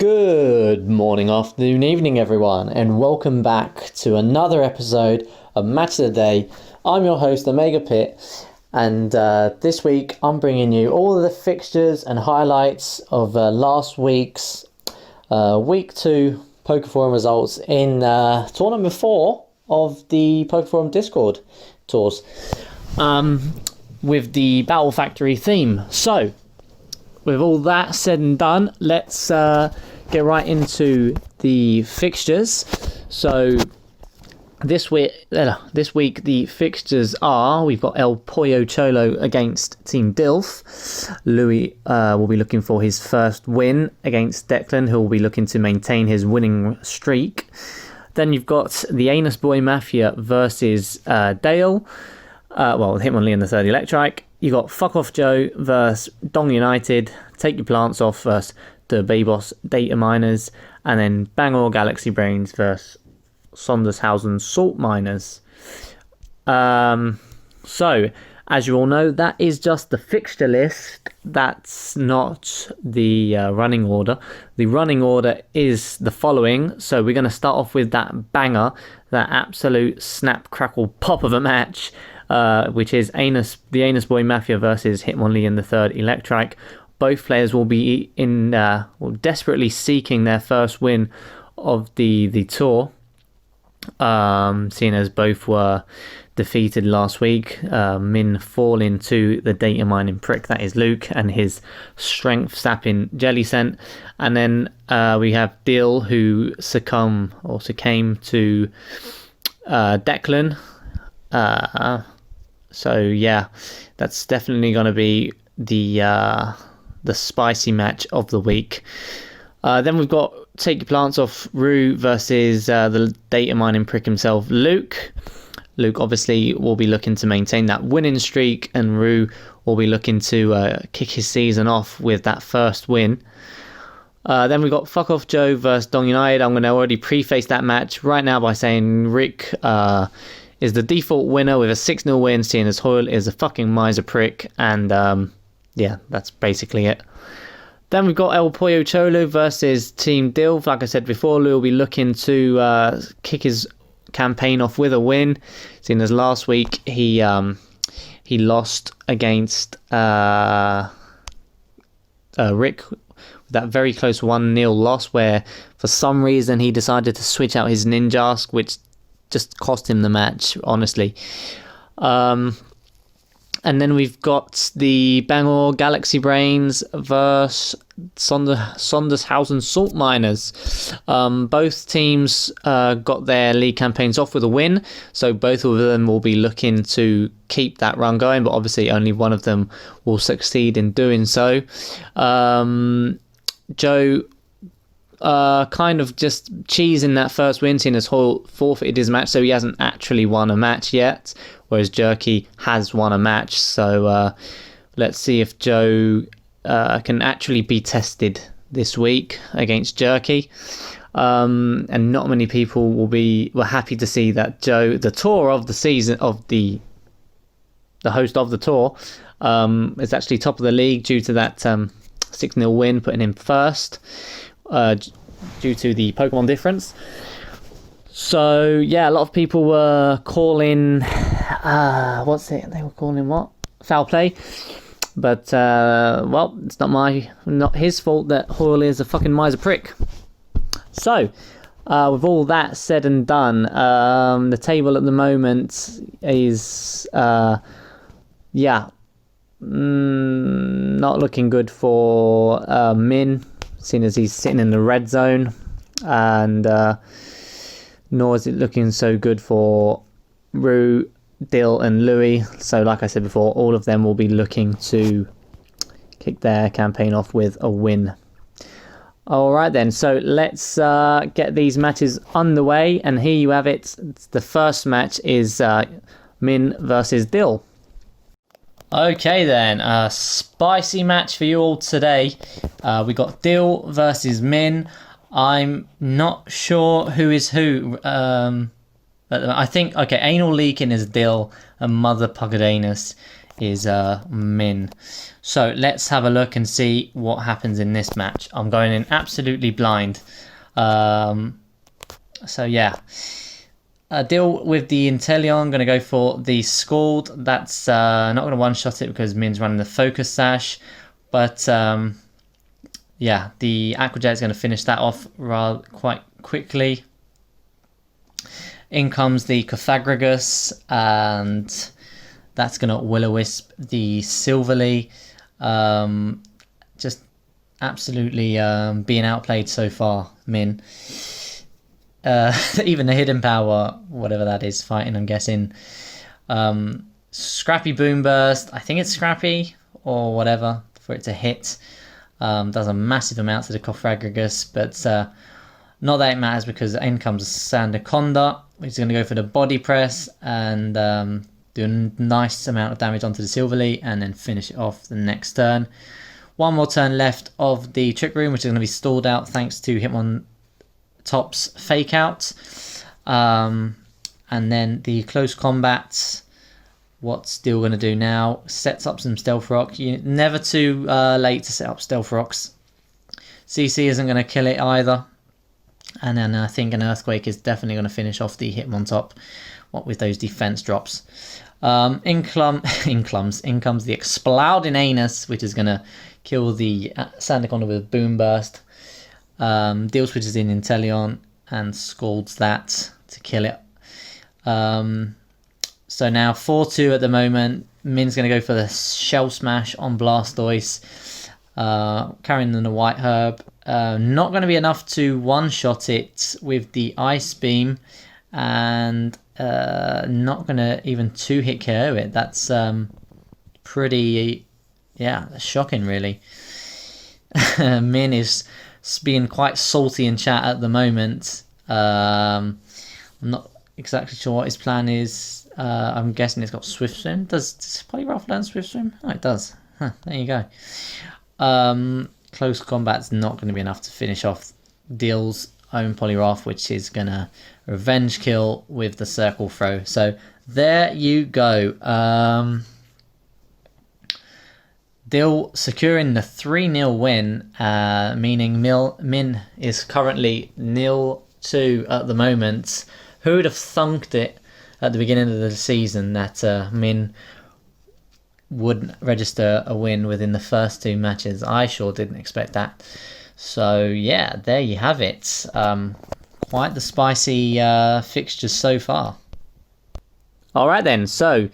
Good morning, afternoon, evening, everyone, and welcome back to another episode of Match of the Day. I'm your host, OmegaPit, and this week I'm bringing you all of the fixtures and highlights of last week's Week 2 Pokeforum results in Tournament 4 of the Pokeforum Discord tours with the Battle Factory theme. So, with all that said and done, let's get right into the fixtures. So this week the fixtures are, we've got El Pollo Cholo against Team Dilf. Louis will be looking for his first win against Declan, who will be looking to maintain his winning streak. Then you've got the Anus Boy Mafia versus Dale. Hitmonlee in the third Electric. You got Fuck Off Joe versus Dong United, Take Your Plants Off versus the Babos Data Miners, and then Bangor Galaxy Brains versus Sondershausen Salt Miners. So, as you all know, that is just the fixture list. That's not the running order. The running order is the following. So we're going to start off with that banger, that absolute snap, crackle, pop of a match, which is the Anus Boy Mafia versus Hitmonlee in the third Electric. Both players will be desperately seeking their first win of the tour, seeing as both were defeated last week. Min falling to the data mining prick that is Luke and his strength sapping Jellicent. And then we have Dill, who succumbed to Declan. So yeah, that's definitely going to be the spicy match of the week. Then we've got Take Your Plants Off Rue versus the data mining prick himself, Luke. Luke obviously will be looking to maintain that winning streak, and Rue will be looking to kick his season off with that first win. Then we've got Fuck Off Joe versus Dong United. I'm going to already preface that match right now by saying Rick is the default winner with a 6-0 win, seeing as Hoyle is a fucking miser prick, and yeah, that's basically it. Then we've got El Pollo Cholo versus Team Dilf. Like I said before, Lou will be looking to kick his campaign off with a win, seeing as last week he lost against Rick with that very close 1-0 loss, where for some reason he decided to switch out his Ninjask, which just cost him the match, honestly. And then we've got the Bangor Galaxy Brains versus Sondershausen Salt Miners. Both teams got their league campaigns off with a win, so both of them will be looking to keep that run going, but obviously only one of them will succeed in doing so. Joe kind of just cheesing that first win, seeing as Hoyle forfeited his match, so he hasn't actually won a match yet, whereas Jerky has won a match. So let's see if Joe can actually be tested this week against Jerky. And not many people were happy to see that Joe, the tour of the season, of the host of the tour, is actually top of the league due to that 6-0 win, putting him first. Due to the Pokemon difference. So yeah, a lot of people were calling they were calling what? Foul play. But it's not his fault that Hoyle is a fucking miser prick. So with all that said and done, the table at the moment is not looking good for Min, seeing as he's sitting in the red zone, and nor is it looking so good for Rue, Dill and Louis. So like I said before, all of them will be looking to kick their campaign off with a win. Alright then, so let's get these matches underway, and here you have it. The first match is Min versus Dill. Okay then, a spicy match for you all today. We got Dill versus Min. I'm not sure who is who. But I think, okay, Anal Leaking is Dill and Mother Puckedanus is Min. So let's have a look and see what happens in this match. I'm going in absolutely blind. So yeah. Deal with the Inteleon. Going to go for the Scald. That's not going to one-shot it because Min's running the Focus Sash. But yeah, the Aqua Jet is going to finish that off quite quickly. In comes the Cofagrigus, and that's going to Will-O-Wisp the Silverly. Just absolutely being outplayed so far, Min. Even the Hidden Power, whatever that is, fighting, I'm guessing. Scrappy Boom Burst, I think it's Scrappy or whatever for it to hit. Does a massive amount to the Cofagrigus, but not that it matters because in comes Sandaconda, which is going to go for the Body Press and do a nice amount of damage onto the Silverly and then finish it off the next turn. One more turn left of the Trick Room, which is going to be stalled out thanks to Hitmontop's Fake Out. And then the Close Combat, what's Steel going to do now? Sets up some Stealth Rock. You're never too late to set up Stealth Rocks. CC isn't going to kill it either. And then I think an Earthquake is definitely going to finish off the Hitmontop, what with those defense drops. In comes the Exploding Anus, which is going to kill the Sandaconda with Boom Burst. Deal switches in Inteleon and scalds that to kill it. So now 4-2 at the moment. Min's going to go for the Shell Smash on Blastoise. Carrying in the White Herb. Not going to be enough to one-shot it with the Ice Beam. And not going to even two-hit KO it. That's pretty, shocking, really. Min is being quite salty in chat at the moment. I'm not exactly sure what his plan is. I'm guessing it's got Swift Swim. Does Poliwrath learn Swift Swim? Oh, it does. Huh, there you go. Close Combat's not going to be enough to finish off Deal's own Poliwrath, which is going to revenge kill with the Circle Throw. So there you go. Deal securing the 3-0 win, meaning Min is currently 0-2 at the moment. Who would have thunked it at the beginning of the season that Min wouldn't register a win within the first 2 matches? I sure didn't expect that. So yeah, there you have it. Quite the spicy fixtures so far. Alright then, so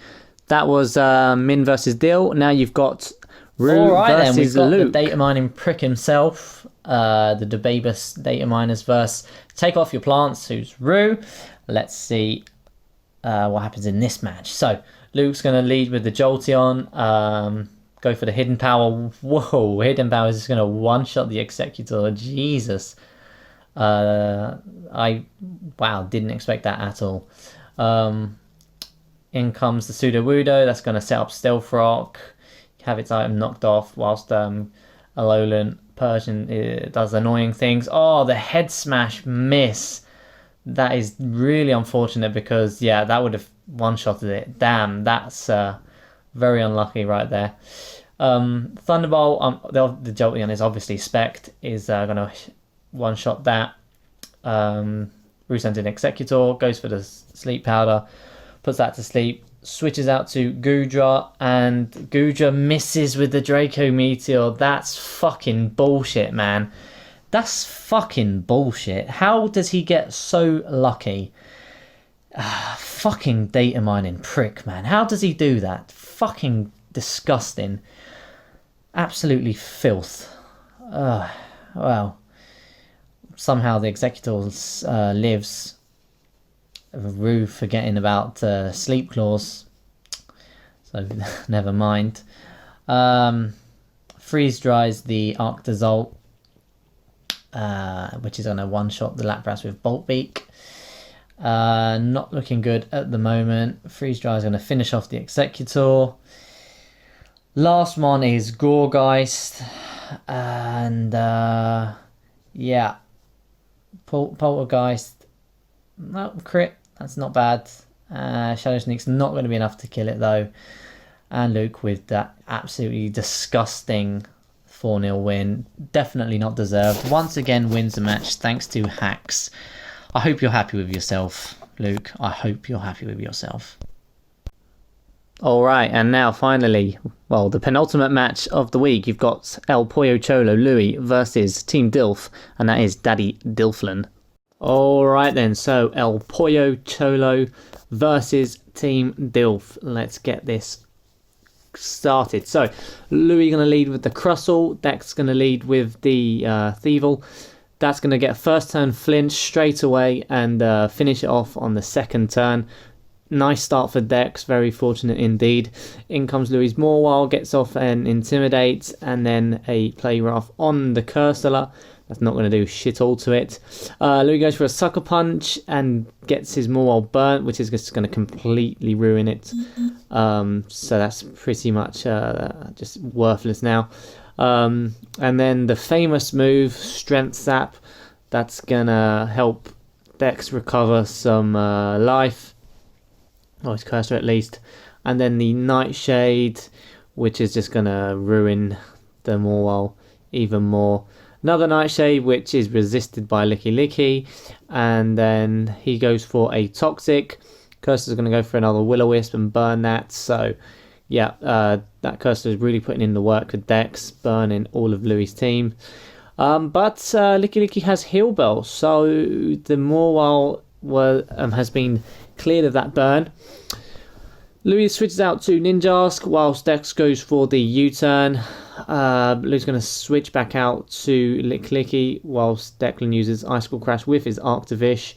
that was Min versus Deal. Now you've got Rue versus we've got Luke. the data mining prick himself, the Debabus data miners versus Take Off Your Plants, who's Rue. Let's see what happens in this match. So Luke's going to lead with the Jolteon, go for the Hidden Power. Whoa, Hidden Power is just going to one-shot the Executor. Jesus. Didn't expect that at all. In comes the Sudowoodo. That's going to set up Stealth Rock, have its item knocked off, whilst Alolan Persian does annoying things. Oh, the Head Smash miss. That is really unfortunate because, yeah, that would have one-shotted it. Damn, that's very unlucky right there. Thunderbolt, the Jolteon is obviously spec'd, is going to one-shot that. Rusent in Executor, goes for the Sleep Powder, puts that to sleep, switches out to Goodra, and Goodra misses with the Draco Meteor. That's fucking bullshit, man. That's fucking bullshit. How does he get so lucky? Fucking data mining prick, man. How does he do that? Fucking disgusting. Absolutely filth. Well, somehow the Executor lives. Rue forgetting about Sleep Claws. So never mind. Freeze dries the Arctozolt, which is going to one-shot the Lapras with Bolt Beak. Not looking good at the moment. Freeze Dry is going to finish off the Executor. Last one is Gourgeist. And Poltergeist. No, crit. That's not bad. Shadow Sneak's not going to be enough to kill it though. And Luke with that absolutely disgusting 4-0 win. Definitely not deserved. Once again wins the match thanks to hacks. I hope you're happy with yourself, Luke. I hope you're happy with yourself. All right, and now finally, well, the penultimate match of the week. You've got El Pollo Cholo Louis versus Team Dilf, and that is Daddy Dilflin. All right then, so El Pollo Cholo versus Team Dilf. Let's get this started. So Louis going to lead with the Crustle, Dex going to lead with the Thievel. That's going to get a first turn flinch straight away and finish it off on the second turn. Nice start for Dex, very fortunate indeed. In comes Louis Morwile, gets off an Intimidate and then a Play Rough on the Cursula. That's not going to do shit all to it. Louis goes for a Sucker Punch and gets his Morwile burnt, which is just going to completely ruin it. So that's pretty much just worthless now. And then the famous move, Strength Sap, that's going to help Dex recover some life. Or his cursor at least. And then the Nightshade, which is just going to ruin the Morwile even more. Another Nightshade, which is resisted by Licky Licky. And then he goes for a Toxic. Cursor's going to go for another Will-O-Wisp and burn that. So, yeah, that Cursor is really putting in the work with Dex, burning all of Louis' team. But Licky Licky has Heal Bell. So the Morwile has been cleared of that burn. Louis switches out to Ninjask whilst Dex goes for the U-turn. Louis going to switch back out to Licky whilst Declan uses Icicle Crash with his Arctivish.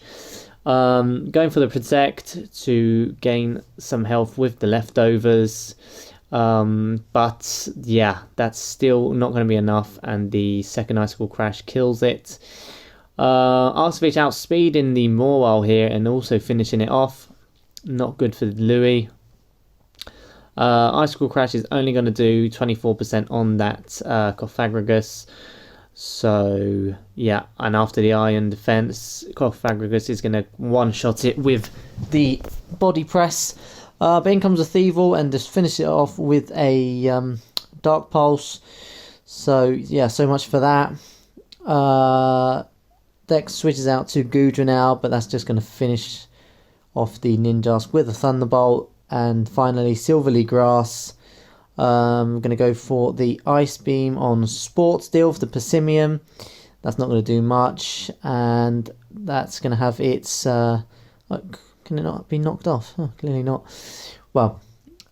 Going for the Protect to gain some health with the leftovers. But yeah, that's still not going to be enough, and the second Icicle Crash kills it. Arctivish outspeed in the Morwile here and also finishing it off. Not good for Louis. Icicle Crash is only going to do 24% on that Cofagrigus. So, yeah, and after the Iron Defense, Cofagrigus is going to one-shot it with the Body Press. But in comes a Thievel and just finish it off with a Dark Pulse. So, yeah, so much for that. Dex switches out to Gudra now, but that's just going to finish off the Ninjask with a Thunderbolt. And finally, Silverly Grass. I'm going to go for the Ice Beam on Sports Deal for the Persimmon. That's not going to do much. And that's going to have its... can it not be knocked off? Oh, clearly not. Well,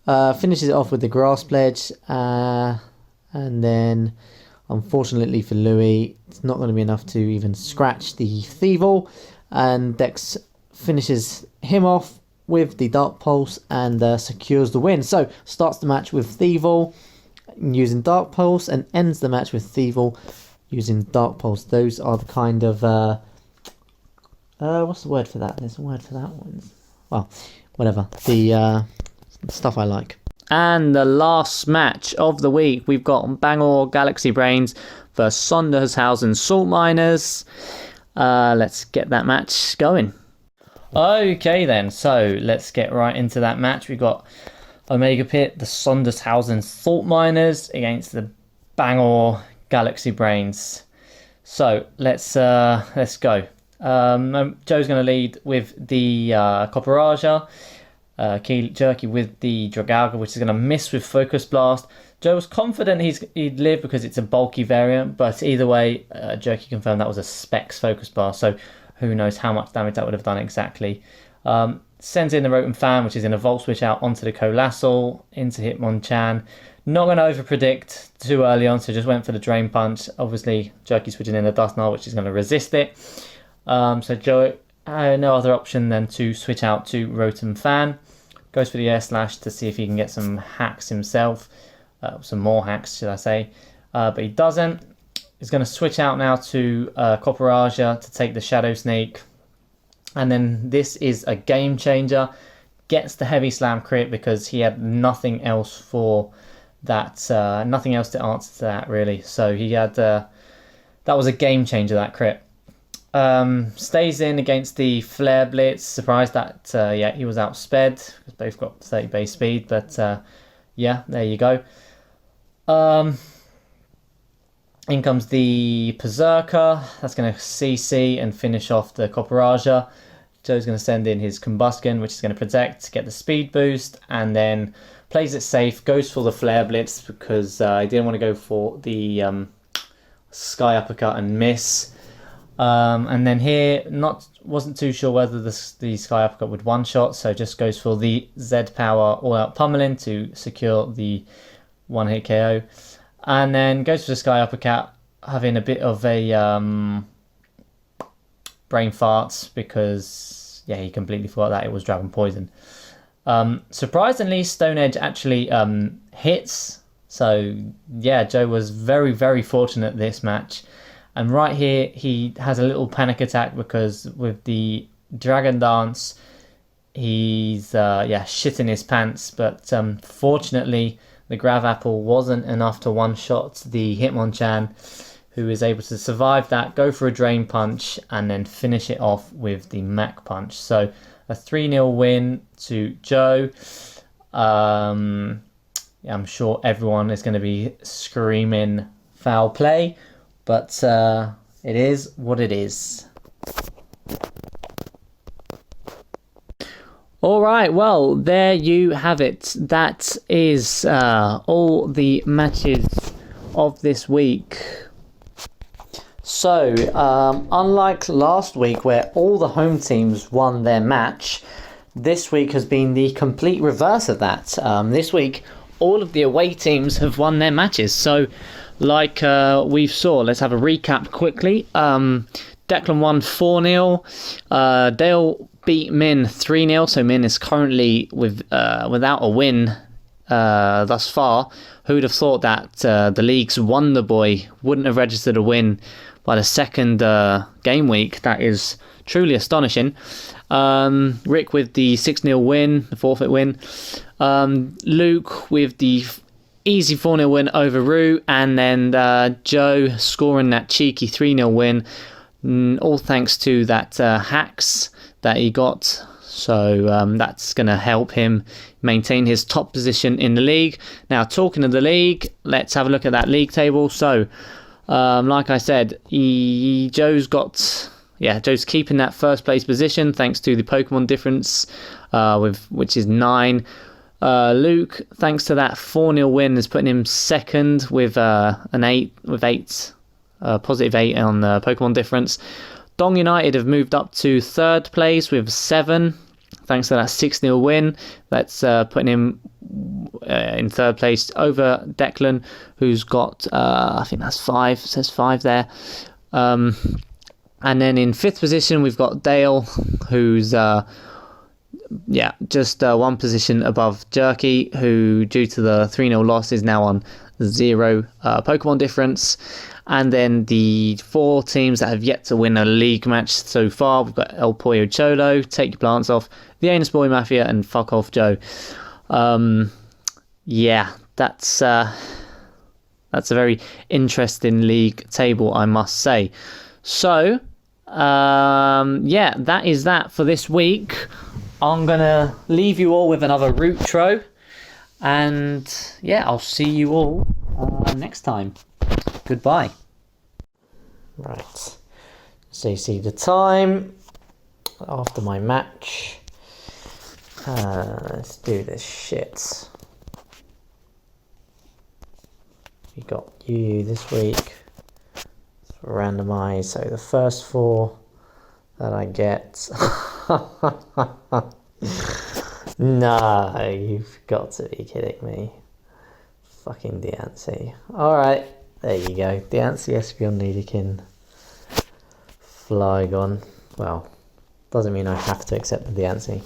finishes it off with the Grass Pledge. And then... unfortunately for Louis, it's not going to be enough to even scratch the Thievel. And Dex finishes him off with the Dark Pulse and secures the win. So, starts the match with Thievel using Dark Pulse and ends the match with Thievel using Dark Pulse. Those are the kind of... what's the word for that? There's a word for that one. Well, whatever. The stuff I like. And the last match of the week, we've got Bangor Galaxy Brains versus Sondershausen Salt Miners. Let's get that match going. Okay then, so let's get right into that match. We've got OmegaPit, the Sondershausen Salt Miners against the Bangor Galaxy Brains. So let's go. Joe's going to lead with the Copperaja. Jerky with the Dragalga, which is going to miss with Focus Blast. Joe was confident he'd live because it's a bulky variant, but either way, Jerky confirmed that was a Specs Focus Blast, so who knows how much damage that would have done exactly. Sends in the Rotom Fan, which is in a Volt Switch out onto the Colasol, into Hitmonchan. Not going to over-predict too early on, so just went for the Drain Punch. Obviously, Jerky switching in the Dusknoir, which is going to resist it. So Joe had no other option than to switch out to Rotom Fan. Goes for the Air Slash to see if he can get some hacks himself. Some more hacks, should I say. But he doesn't. He's going to switch out now to Copperaja to take the Shadow Sneak. And then this is a game changer. Gets the Heavy Slam crit because he had nothing else for that. Nothing else to answer to that, really. So he had... that was a game changer, that crit. Stays in against the Flare Blitz. Surprised that he was outsped because both got 30 base speed, but yeah, there you go. In comes the Berserker. That's going to CC and finish off the Copperaja. Joe's going to send in his Combustion, which is going to protect, get the speed boost, and then plays it safe, goes for the Flare Blitz because I didn't want to go for the Sky Uppercut and miss. And then here, wasn't too sure whether the Sky Uppercut would one-shot, so just goes for the Z Power All-Out Pummeling to secure the one-hit KO. And then goes for the Sky Uppercut, having a bit of a brain farts because, yeah, he completely forgot that it was Dragon Poison. Surprisingly, Stone Edge actually hits. So, yeah, Joe was very, very fortunate this match. And right here, he has a little panic attack because with the Dragon Dance, he's, shitting his pants. But fortunately, the Grav Apple wasn't enough to one-shot the Hitmonchan, who is able to survive that, go for a Drain Punch, and then finish it off with the Mach Punch. So a 3-0 win to Joe. I'm sure everyone is going to be screaming foul play, but it is what it is. All right, well, there you have it. That is all the matches of this week. So, unlike last week where all the home teams won their match, this week has been the complete reverse of that. This week, all of the away teams have won their matches. So, like we saw, let's have a recap quickly. Declan won 4-0. Dale beat Min 3-0, so Min is currently without a win thus far. Who would have thought that the league's Wonder Boy wouldn't have registered a win by the second game week? That is truly astonishing. Rick with the 6-0 win, the forfeit win. Luke with the easy 4-0 win over Rue, and then Joe scoring that cheeky 3-0 win. All thanks to that hacks that he got. So that's going to help him maintain his top position in the league. Now, talking of the league, let's have a look at that league table. So, like I said, Joe's keeping that first place position thanks to the Pokemon difference, which is 9. Luke, thanks to that 4-0 win, is putting him second with an 8 positive 8 on the Pokemon difference. Dong United have moved up to third place with 7, thanks to that 6-0 win. That's putting him in third place over Declan, who's got, I think that's 5, it says 5 there. And then in 5th position, we've got Dale, who's just one position above Jerky, who, due to the 3-0 loss, is now on 0 Pokemon difference. And then the 4 teams that have yet to win a league match so far, we've got El Pollo Cholo, Take Your Plants Off, the Anus Boy Mafia, and Fuck Off Joe. That's a very interesting league table, I must say. So, that is that for this week. I'm going to leave you all with another Rootro. And, I'll see you all next time. Goodbye. Right. So you see the time after my match. Let's do this shit. We got you this week. Randomize. So the first 4 that I get. No, you've got to be kidding me. Fucking Deancey. Alright, there you go. Deancey, Espeon, Nidoking, Flygon. Well, doesn't mean I have to accept the Deancey.